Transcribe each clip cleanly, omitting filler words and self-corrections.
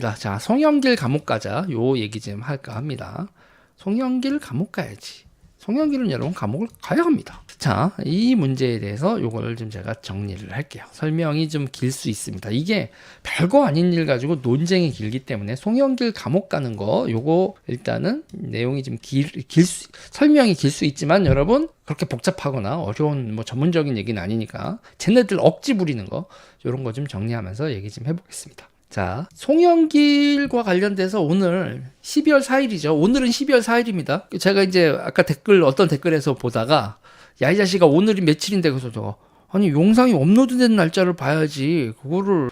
자, 송영길 감옥 가자. 요 얘기 좀 할까 합니다. 송영길 감옥 가야지. 송영길은 여러분 감옥을 가야 합니다. 자, 이 문제에 대해서 요거를 좀 제가 정리를 할게요. 설명이 좀 길 수 있습니다. 이게 별거 아닌 일 가지고 논쟁이 길기 때문에 송영길 감옥 가는 거 요거 일단은 내용이 좀 설명이 길 수 있지만 여러분 그렇게 복잡하거나 어려운 뭐 전문적인 얘기는 아니니까 쟤네들 억지 부리는 거 요런 거 좀 정리하면서 얘기 좀 해보겠습니다. 자, 송영길과 관련돼서 오늘 12월 4일이죠. 오늘은 12월 4일입니다. 제가 이제 아까 어떤 댓글에서 보다가 야, 이 자식아, 오늘이 며칠인데, 그래서 저, 아니, 영상이 업로드된 날짜를 봐야지. 그거를,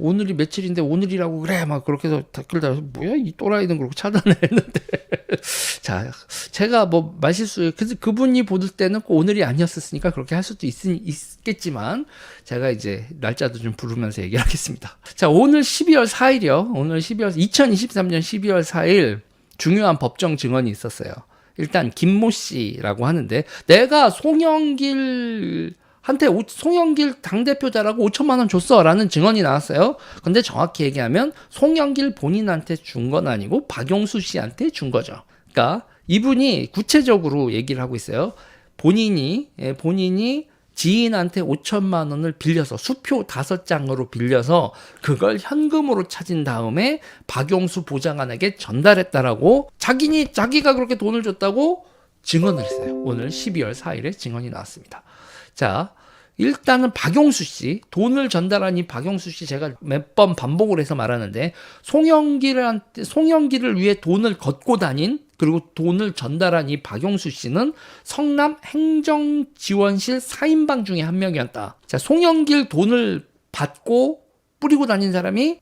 오늘이 며칠인데 오늘이라고 그래. 막 그렇게 해서 댓글 달아서, 뭐야, 이 또라이는 그렇게 차단을 했는데. 자, 제가 뭐, 말실수예요. 그래서 그분이 보실 때는 꼭 오늘이 아니었었으니까 그렇게 할 수도 있겠지만, 제가 이제 날짜도 좀 부르면서 얘기를 하겠습니다. 자, 오늘 12월 4일이요. 오늘 2023년 12월 4일 중요한 법정 증언이 있었어요. 일단 김모 씨라고 하는데 내가 송영길 당대표자라고 5천만 원 줬어라는 증언이 나왔어요. 근데 정확히 얘기하면 송영길 본인한테 준 건 아니고 박용수 씨한테 준 거죠. 그러니까 이분이 구체적으로 얘기를 하고 있어요. 본인이 지인한테 5천만 원을 빌려서 수표 5장으로 빌려서 그걸 현금으로 찾은 다음에 박용수 보좌관에게 전달했다라고 자기가 그렇게 돈을 줬다고 증언을 했어요. 오늘 12월 4일에 증언이 나왔습니다. 자, 일단은 박용수 씨, 돈을 전달한 이 박용수 씨 제가 몇 번 반복을 해서 말하는데 송영길을 위해 돈을 걷고 다닌 그리고 돈을 전달한 이 박용수 씨는 성남 행정지원실 4인방 중에 한 명이었다. 자, 송영길 돈을 받고 뿌리고 다닌 사람이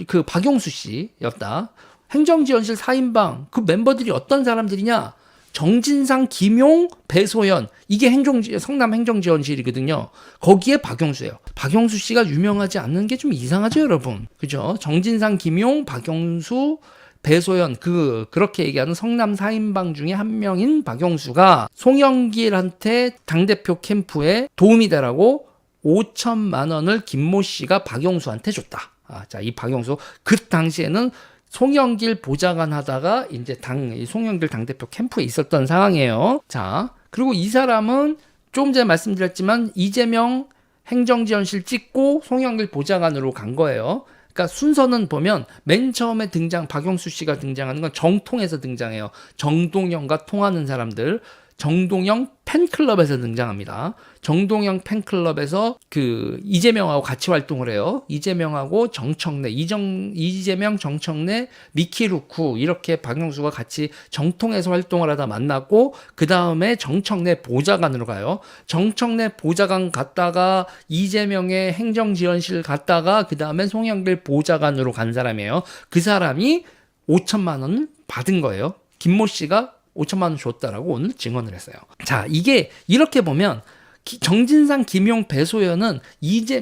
그 박용수 씨였다. 행정지원실 4인방 그 멤버들이 어떤 사람들이냐? 정진상, 김용, 배소연 이게 성남 행정지원실이거든요. 거기에 박용수예요. 박용수 씨가 유명하지 않는 게 좀 이상하죠, 여러분. 그죠? 정진상, 김용, 박용수, 배소연 그렇게 얘기하는 성남 4인방 중에 한 명인 박용수가 송영길한테 당대표 캠프에 도움이 되라고 5천만 원을 김모 씨가 박용수한테 줬다. 자, 이 박용수 그 당시에는 송영길 보좌관 하다가 이제 송영길 당대표 캠프에 있었던 상황이에요. 자, 그리고 이 사람은 조금 전에 말씀드렸지만 이재명 행정지원실 찍고 송영길 보좌관으로 간 거예요. 그러니까 순서는 보면 맨 처음에 박용수 씨가 등장하는 건 정통에서 등장해요. 정동영과 통하는 사람들. 정동영 팬클럽에서 등장합니다. 정동영 팬클럽에서 이재명하고 같이 활동을 해요. 이재명하고 정청래, 이재명, 정청래, 미키루쿠 이렇게 박용수가 같이 정통에서 활동을 하다 만났고 그 다음에 정청래 보좌관으로 가요. 정청래 보좌관 갔다가 이재명의 행정지원실 갔다가 그 다음에 송영길 보좌관으로 간 사람이에요. 그 사람이 5천만 원을 받은 거예요. 김모 씨가 5천만 원 줬다라고 오늘 증언을 했어요. 자, 이게 이렇게 보면 정진상, 김용, 배소연은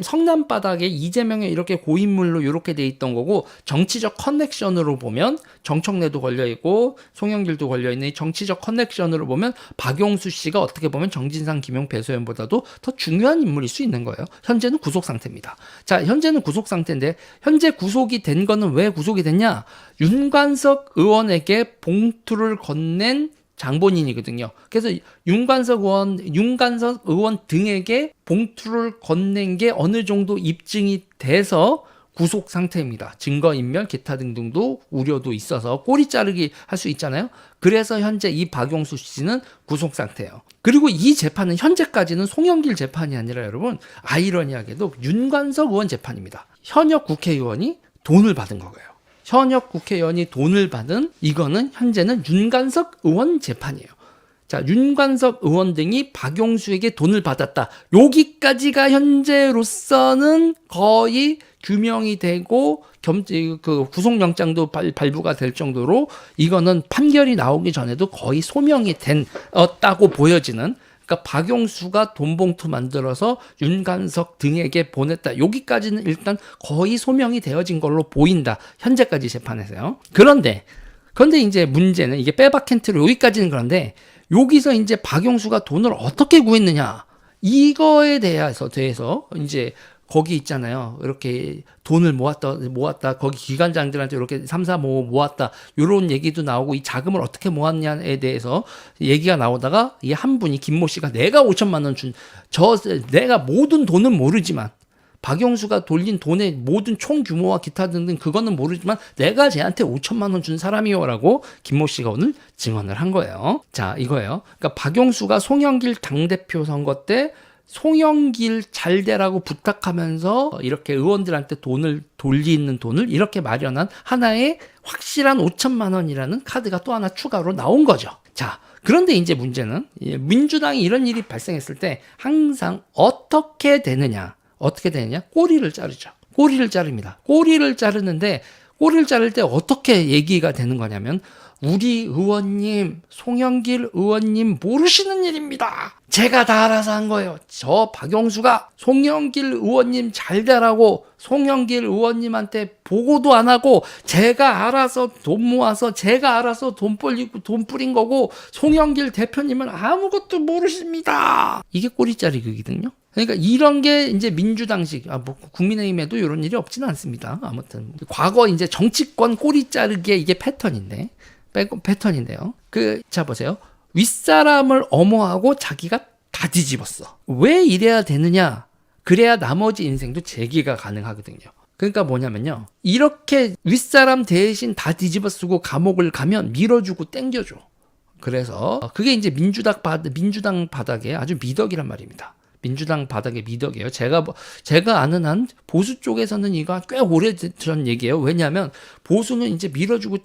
성남 바닥에 이재명에 이렇게 고인물로 이렇게 돼 있던 거고 정치적 커넥션으로 보면 정청래도 걸려 있고 송영길도 걸려 있는 이 정치적 커넥션으로 보면 박용수 씨가 어떻게 보면 정진상, 김용, 배소연보다도 더 중요한 인물일 수 있는 거예요. 현재는 구속 상태입니다. 자, 현재는 구속 상태인데 현재 구속이 된 거는 왜 구속이 됐냐? 윤관석 의원에게 봉투를 건넨 장본인이거든요. 그래서 윤관석 의원 등에게 봉투를 건넨 게 어느 정도 입증이 돼서 구속 상태입니다. 증거인멸, 기타 등등도 우려도 있어서 꼬리 자르기 할 수 있잖아요. 그래서 현재 이 박용수 씨는 구속 상태예요. 그리고 이 재판은 현재까지는 송영길 재판이 아니라 여러분 아이러니하게도 윤관석 의원 재판입니다. 현역 국회의원이 돈을 받은 거예요. 현역 국회의원이 돈을 받은 이거는 현재는 윤관석 의원 재판이에요. 자, 윤관석 의원 등이 박용수에게 돈을 받았다. 여기까지가 현재로서는 거의 규명이 되고 구속영장도 발부가 될 정도로 이거는 판결이 나오기 전에도 거의 소명이 됐다고 보여지는. 그러니까 박용수가 돈봉투 만들어서 윤관석 등에게 보냈다. 여기까지는 일단 거의 소명이 되어진 걸로 보인다. 현재까지 재판에서요. 그런데 이제 문제는 이게 빼박 캔트로 여기까지는 그런데 여기서 이제 박용수가 돈을 어떻게 구했느냐. 이거에 대해서 이제 거기 있잖아요. 이렇게 돈을 모았다. 거기 기관장들한테 이렇게 3, 4, 5 모았다. 요런 얘기도 나오고 이 자금을 어떻게 모았냐에 대해서 얘기가 나오다가 이 한 분이 김모 씨가 내가 5천만 원 내가 모든 돈은 모르지만 박영수가 돌린 돈의 모든 총 규모와 기타 등등 그거는 모르지만 내가 쟤한테 5천만 원 준 사람이요라고 김모 씨가 오늘 증언을 한 거예요. 자, 이거예요. 그러니까 박영수가 송영길 당대표 선거 때 송영길 잘 되라고 부탁하면서 이렇게 의원들한테 돈을 돌리는 돈을 이렇게 마련한 하나의 확실한 5천만 원이라는 카드가 또 하나 추가로 나온 거죠. 자, 그런데 이제 문제는 민주당이 이런 일이 발생했을 때 항상 어떻게 되느냐? 꼬리를 자르죠. 꼬리를 자릅니다. 꼬리를 자르는데 꼬리를 자를 때 어떻게 얘기가 되는 거냐면 우리 의원님, 송영길 의원님 모르시는 일입니다. 제가 다 알아서 한 거예요. 저 박영수가 송영길 의원님 잘 되라고 송영길 의원님한테 보고도 안 하고 제가 알아서 돈 모아서 제가 알아서 돈 뿌린 거고 송영길 대표님은 아무것도 모르십니다. 이게 꼬리자리거든요. 그러니까 이런 게 이제 민주당식, 뭐 국민의힘에도 이런 일이 없지는 않습니다. 아무튼 과거 이제 정치권 꼬리 자르기의 이게 패턴인데요. 자 보세요. 윗사람을 엄호하고 자기가 다 뒤집었어. 왜 이래야 되느냐? 그래야 나머지 인생도 재기가 가능하거든요. 그러니까 뭐냐면요. 이렇게 윗사람 대신 다 뒤집어 쓰고 감옥을 가면 밀어주고 땡겨줘. 그래서 그게 이제 민주당 바닥에 아주 미덕이란 말입니다. 민주당 바닥의 미덕이에요. 제가 아는 한 보수 쪽에서는 이거 꽤 오래전 얘기예요. 왜냐하면 보수는 이제 밀어주고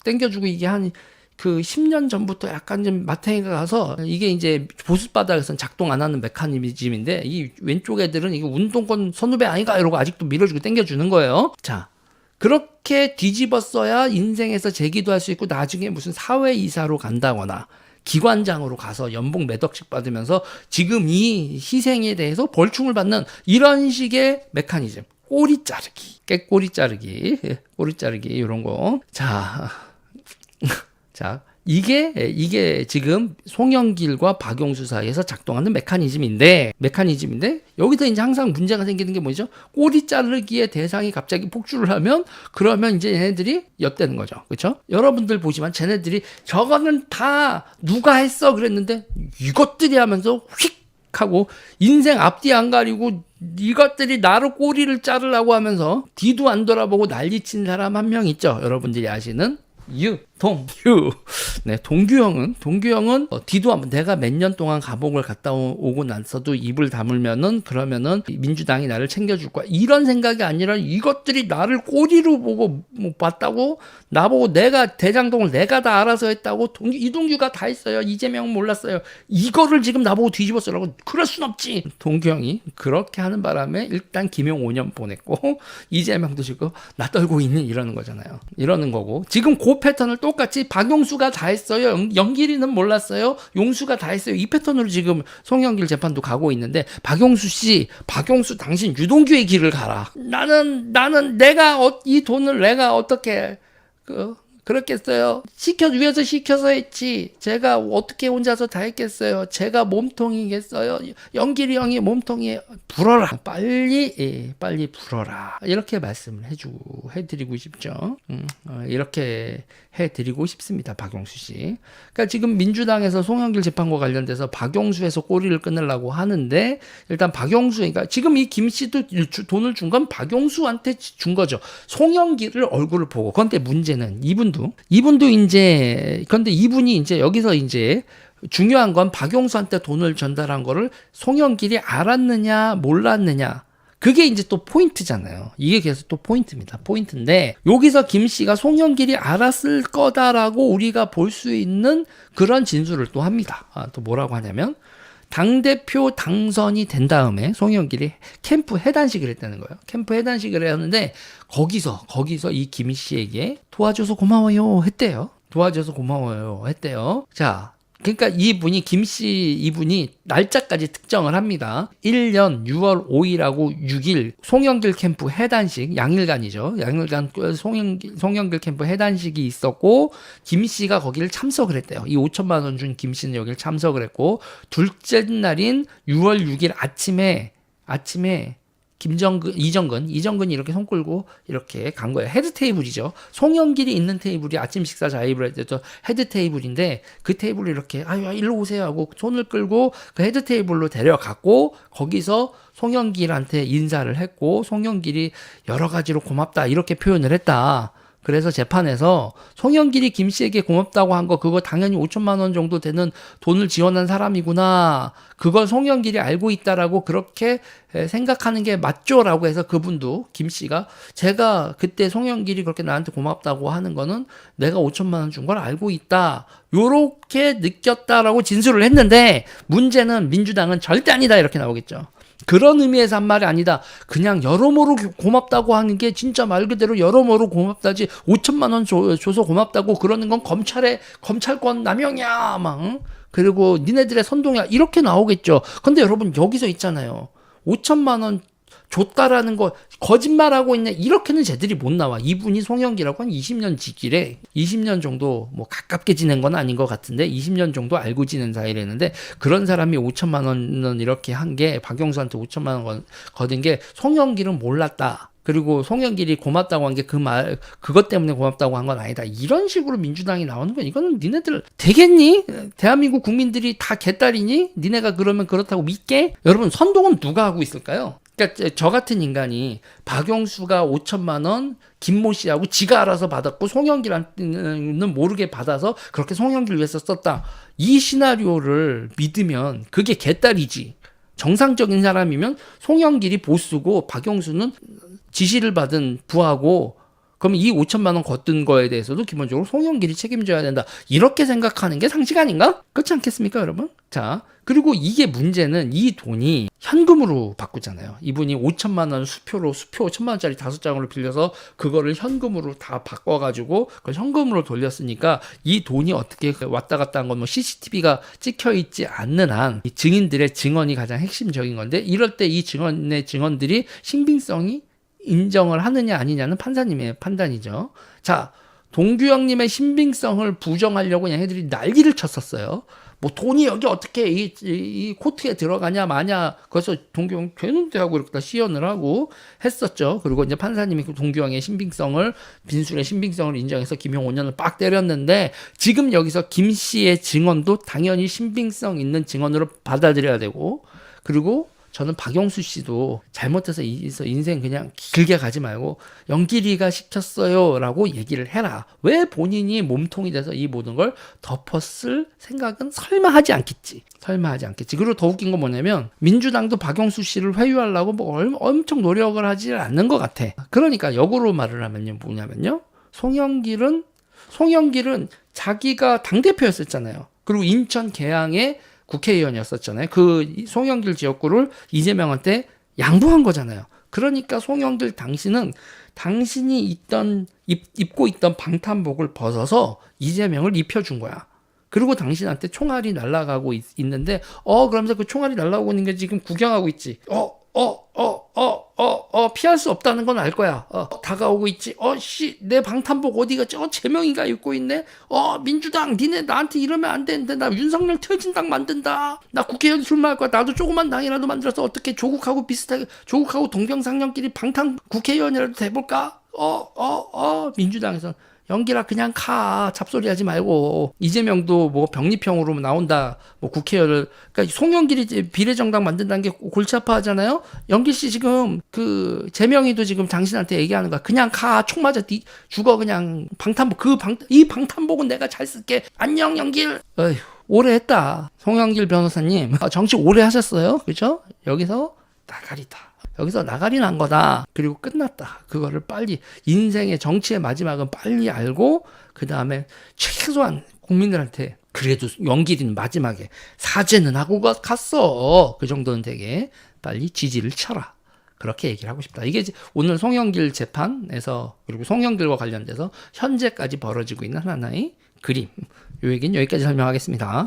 땡겨주고 이게 한 10년 전부터 약간 좀 마탱이가 가서 이게 이제 보수 바닥에서는 작동 안 하는 메커니즘인데 이 왼쪽 애들은 이게 운동권 선후배 아닌가 이러고 아직도 밀어주고 땡겨주는 거예요. 자, 그렇게 뒤집었어야 인생에서 재기도 할 수 있고 나중에 무슨 사회이사로 간다거나 기관장으로 가서 연봉 몇 억씩 받으면서 지금 이 희생에 대해서 벌충을 받는 이런 식의 메커니즘. 꼬리 자르기, 깨꼬리 자르기, 꼬리 자르기 이런 거. 자, 이게 지금 송영길과 박용수 사이에서 작동하는 메커니즘인데 여기서 이제 항상 문제가 생기는 게 뭐죠? 꼬리 자르기의 대상이 갑자기 폭주를 하면 그러면 이제 얘네들이 엿대는 거죠. 그렇죠? 여러분들 보지만 쟤네들이 저거는 다 누가 했어 그랬는데 이것들이 하면서 휙 하고 인생 앞뒤 안 가리고 이것들이 나를 꼬리를 자르려고 하면서 뒤도 안 돌아보고 난리친 사람 한 명 있죠. 여러분들이 아시는 동규. 네, 동규 형은 뒤도 한번 내가 몇 년 동안 감옥을 갔다 오고 나서도 입을 다물면은 그러면은 민주당이 나를 챙겨줄 거야. 이런 생각이 아니라 이것들이 나를 꼬리로 보고 뭐 봤다고 나보고 내가 대장동을 내가 다 알아서 했다고 이동규가 다 했어요. 이재명은 몰랐어요. 이거를 지금 나보고 뒤집었으라고 그럴 순 없지. 동규 형이 그렇게 하는 바람에 일단 김용 5년 보냈고 이재명도 지금 나 떨고 있니 이러는 거잖아요. 이러는 거고 지금 그 패턴을 똑같이 박용수가 다 했어요. 영길이는 몰랐어요. 용수가 다 했어요. 이 패턴으로 지금 송영길 재판도 가고 있는데 박용수 당신 유동규의 길을 가라. 나는 내가 이 돈을 내가 어떻게 그렇겠어요. 위에서 시켜서 했지. 제가 어떻게 혼자서 다 했겠어요. 제가 몸통이겠어요. 영길이 형이 몸통이에요. 불어라. 빨리 불어라. 이렇게 말씀을 해드리고 싶죠. 이렇게 해드리고 싶습니다. 박용수 씨. 그러니까 지금 민주당에서 송영길 재판과 관련돼서 박용수에서 꼬리를 끊으려고 하는데 일단 그러니까 지금 이 김 씨도 돈을 준 건 박용수한테 준 거죠. 송영길을 얼굴을 보고. 그런데 문제는 이분도 그런데 이분이 이제 여기서 이제 중요한 건 박용수한테 돈을 전달한 거를 송영길이 알았느냐 몰랐느냐. 그게 이제 또 포인트잖아요. 이게 계속 또 포인트입니다. 포인트인데 여기서 김 씨가 송영길이 알았을 거다라고 우리가 볼 수 있는 그런 진술을 또 합니다. 또 뭐라고 하냐면 당대표 당선이 된 다음에 송영길이 캠프 해단식을 했다는 거예요. 캠프 해단식을 했는데 거기서 이 김 씨에게 도와줘서 고마워요 했대요. 자, 그러니까 이분이 날짜까지 특정을 합니다. 1년 6월 5일하고 6일 송영길 캠프 해단식 양일간이죠. 양일간 송영길 캠프 해단식이 있었고 김 씨가 거기를 참석을 했대요. 이 5천만 원 준 김 씨는 여기를 참석을 했고 둘째 날인 6월 6일 아침에 이정근이 이렇게 손 끌고 이렇게 간 거예요. 헤드 테이블이죠. 송영길이 있는 테이블이 아침 식사 자리를 할 때도 헤드 테이블인데 그 테이블을 이렇게 아유 일로 오세요 하고 손을 끌고 그 헤드 테이블로 데려갔고 거기서 송영길한테 인사를 했고 송영길이 여러 가지로 고맙다 이렇게 표현을 했다. 그래서 재판에서 송영길이 김 씨에게 고맙다고 한 거 그거 당연히 5천만 원 정도 되는 돈을 지원한 사람이구나. 그걸 송영길이 알고 있다라고 그렇게 생각하는 게 맞죠라고 해서 그분도 김 씨가 제가 그때 송영길이 그렇게 나한테 고맙다고 하는 거는 내가 5천만 원 준 걸 알고 있다. 요렇게 느꼈다라고 진술을 했는데 문제는 민주당은 절대 아니다 이렇게 나오겠죠. 그런 의미에서 한 말이 아니다. 그냥 여러모로 고맙다고 하는 게 진짜 말 그대로 여러모로 고맙다지 5천만 원 줘서 고맙다고 그러는 건 검찰권 남용이야 막 그리고 니네들의 선동이야 이렇게 나오겠죠. 근데 여러분 여기서 있잖아요. 5천만 원 줬다라는 거 거짓말하고 있네 이렇게는 쟤들이 못 나와. 이분이 송영길하고 한 20년 지기래. 20년 정도 뭐 가깝게 지낸 건 아닌 것 같은데 20년 정도 알고 지낸 사이라는데 그런 사람이 5천만 원은 이렇게 한 게 박영수한테 5천만 원 거둔 게 송영길은 몰랐다. 그리고 송영길이 고맙다고 한 게 그것 때문에 고맙다고 한 건 아니다. 이런 식으로 민주당이 나오는 건 이거는 니네들 되겠니? 대한민국 국민들이 다 개딸이니? 니네가 그러면 그렇다고 믿게? 여러분 선동은 누가 하고 있을까요? 그러니까 저 같은 인간이 박영수가 5천만 원 김모 씨하고 지가 알아서 받았고 송영길한테는 모르게 받아서 그렇게 송영길 위해서 썼다. 이 시나리오를 믿으면 그게 개딸이지. 정상적인 사람이면 송영길이 보스고 박영수는 지시를 받은 부하고 그럼 이 5천만 원 걷은 거에 대해서도 기본적으로 송영길이 책임져야 된다. 이렇게 생각하는 게 상식 아닌가? 그렇지 않겠습니까, 여러분? 자, 그리고 이게 문제는 이 돈이 현금으로 바꾸잖아요. 이분이 5천만 원 수표 1천만 원짜리 5장으로 빌려서 그거를 현금으로 다 바꿔가지고 그걸 현금으로 돌렸으니까 이 돈이 어떻게 왔다 갔다 한 건 뭐 CCTV가 찍혀 있지 않는 한 이 증인들의 증언이 가장 핵심적인 건데 이럴 때 이 증언들이 신빙성이 인정을 하느냐 아니냐는 판사님의 판단이죠. 자, 동규형님의 신빙성을 부정하려고 그냥 애들이 난리를 쳤었어요. 뭐 돈이 여기 어떻게 이 코트에 들어가냐 마냐 그래서 동규형 되는데 하고 이렇게 다 시연을 하고 했었죠. 그리고 이제 판사님이 그 동규형의 신빙성을 빈술의 신빙성을 인정해서 김용 5년을 빡 때렸는데 지금 여기서 김 씨의 증언도 당연히 신빙성 있는 증언으로 받아들여야 되고 그리고 저는 박영수 씨도 잘못해서 인생 그냥 길게 가지 말고 영길이가 시켰어요 라고 얘기를 해라. 왜 본인이 몸통이 돼서 이 모든 걸 덮었을 생각은 설마 하지 않겠지. 그리고 더 웃긴 건 뭐냐면 민주당도 박영수 씨를 회유하려고 뭐 엄청 노력을 하지 않는 것 같아. 그러니까 역으로 말을 하면요. 뭐냐면요. 송영길은 자기가 당대표였었잖아요. 그리고 인천 계양에 국회의원이었었잖아요. 그 송영길 지역구를 이재명한테 양보한 거잖아요. 그러니까 송영길 당신이 입고 있던 방탄복을 벗어서 이재명을 입혀준 거야. 그리고 당신한테 총알이 날아가고 있는데 그러면서 그 총알이 날아오고 있는 게 지금 구경하고 있지. 피할 수 없다는 건 알 거야. 다가오고 있지. 내 방탄복 어디 갔지? 제명이가 입고 있네. 민주당, 니네 나한테 이러면 안 되는데, 나 윤석열 퇴진당 만든다. 나 국회의원 출마할 거야. 나도 조그만 당이라도 만들어서 어떻게 조국하고 비슷하게, 조국하고 동병상련끼리 방탄 국회의원이라도 돼볼까? 민주당에서. 영길아 그냥 가 잡소리 하지 말고 이재명도 뭐 병립형으로 나온다 뭐 국회의원을 그러니까 송영길이 비례정당 만든다는 게 골치 아파하잖아요. 영길 씨 지금 그 재명이도 지금 당신한테 얘기하는 거야. 그냥 가 총 맞아 죽어 그냥 방탄복 이 방탄복은 내가 잘 쓸게 안녕 영길. 어휴 오래 했다 송영길 변호사님. 정치 오래 하셨어요 그죠? 여기서 나가리 난 거다. 그리고 끝났다. 그거를 빨리 인생의 정치의 마지막은 빨리 알고 그 다음에 최소한 국민들한테 그래도 영길이는 마지막에 사죄는 하고 갔어. 그 정도는 되게 빨리 지지를 쳐라. 그렇게 얘기를 하고 싶다. 이게 오늘 송영길 재판에서 그리고 송영길과 관련돼서 현재까지 벌어지고 있는 하나의 그림. 요 얘기는 여기까지 설명하겠습니다.